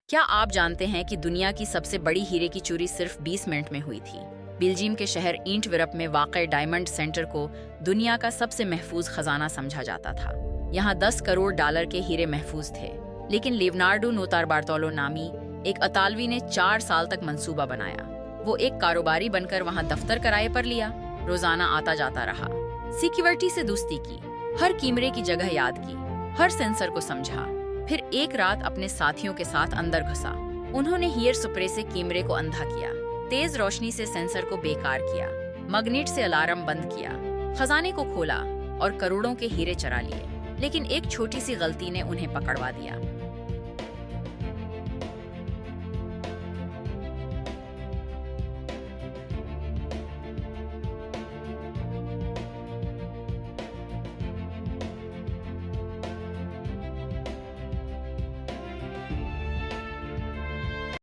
क्या आप जानते हैं कि दुनिया की सबसे बड़ी हीरे की चोरी सिर्फ 20 मिनट में हुई थी? बेल्जियम के शहर ईंटविरप में वाक़ डायमंड सेंटर को दुनिया का सबसे महफूज खजाना समझा जाता था। यहाँ 10 करोड़ डॉलर के हीरे महफूज थे, लेकिन लियोनार्डो नोतारबार्टोलो नामी एक अतालवी ने 4 साल तक मंसूबा बनाया। वो एक कारोबारी बनकर वहाँ दफ्तर किराए पर लिया, रोजाना आता जाता रहा, सिक्योरिटी से दोस्ती की, हर कैमरे की जगह याद की, हर सेंसर को समझा। फिर एक रात अपने साथियों के साथ अंदर घुसा। उन्होंने हीयर स्प्रे से कैमरे को अंधा किया, तेज रोशनी से सेंसर को बेकार किया, मैग्नेट से अलार्म बंद किया, खजाने को खोला और करोड़ों के हीरे चुरा लिए। लेकिन एक छोटी सी गलती ने उन्हें पकड़वा दिया।